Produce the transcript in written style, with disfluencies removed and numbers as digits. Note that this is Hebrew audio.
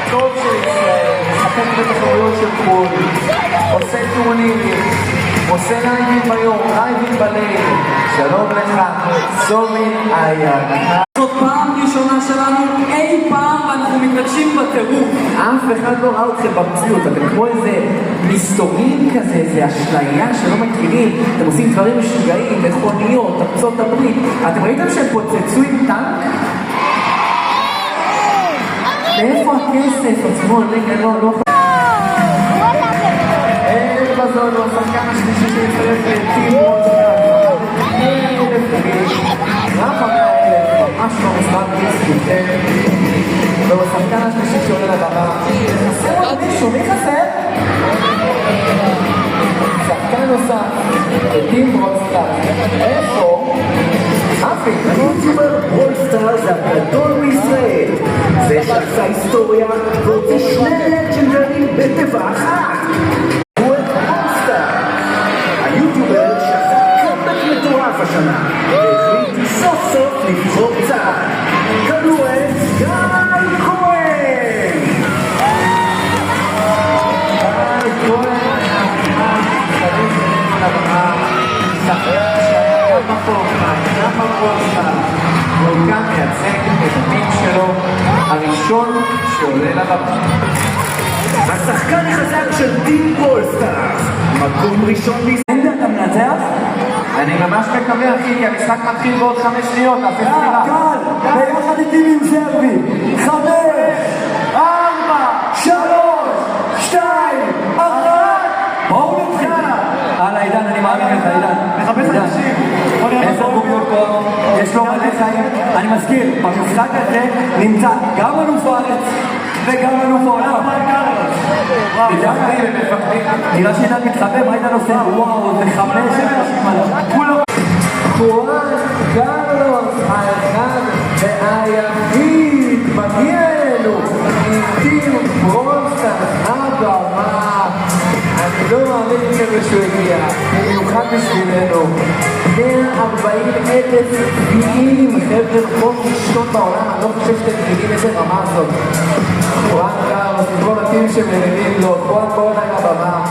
הטוב של ישראל, משחק בתחרויות של חו"ל, עושה טורנירים, עושה לייבים ביום, לייבים בליל. שלום לך, סומי איה. זאת פעם ראשונה שלנו אי פעם ואנחנו מתרגשים בטירוף. אף אחד לא ראה אתכם במציאות, אתם כמו איזה מסתורים כזה, איזה אשליה שלא מכירים, אתם עושים דברים משוגעים, מכוניות, ארצות הברית. אתם ראיתם שהם פוצצו עם טנק? מאיפה הכסף? עצמו, רגע, לא... בזון הוא השחקן השלישי שיצטרף לטים וולסטאר. רף 100,000, ממש לא מזמן דיסקוט. והוא השחקן השלישי שעולה לבמה. חסר עוד מישהו, מי חסר? שחקן נוסף, טים וולסטאר. איפה? אבי, היוטיובר וולסטאר זה הגדול בישראל. זה שעשה היסטוריה והוציא שני לג'נדרים בטבע אחת. השנה, והחליט סוף סוף לבחור צעד. קבלו את גיא כהן! גיא כהן, שחקן שהיה גם בפורטנייט, גם בפורטנייט, והוא גם מייצג את הטים שלו, הראשון שעולה לבמה. השחקן החזק של טים וולסטאר, מקום ראשון אנדר, אתה מנצח? אני ממש מקווה אחי, כי המשחק מתחיל בעוד 5 שניות, תעשה סבירה. קל, ביחד איתי עם זרבי. 5, 4, 3, 2, 1. בואו נתחיל. הלאה עידן, אני מאמין לך עידן. מחפש אנשים. 10 גוביות פה, יש לו מלא חיים. אני מזכיר, במשחק הזה נמצא גם אלוף הארץ וגם אלוף העולם. נראה שעידן מתחבא, מה עידן עושה? וואו, זה 5 אנשים עליו. חואן קרלוס האחד והיחיד מגיע אלינו עם טים וולסטאר הבמה. אני לא מאמין שהוא הגיע, במיוחד בשבילנו. 140,000 צביעים, חבר'ה, מקום ראשון בעולם. אני לא חושב שאתם מבינים איזה רמה זאת. חואן קרלוס, כל הטים שמרימים לו, חואן קרלוס על הבמה.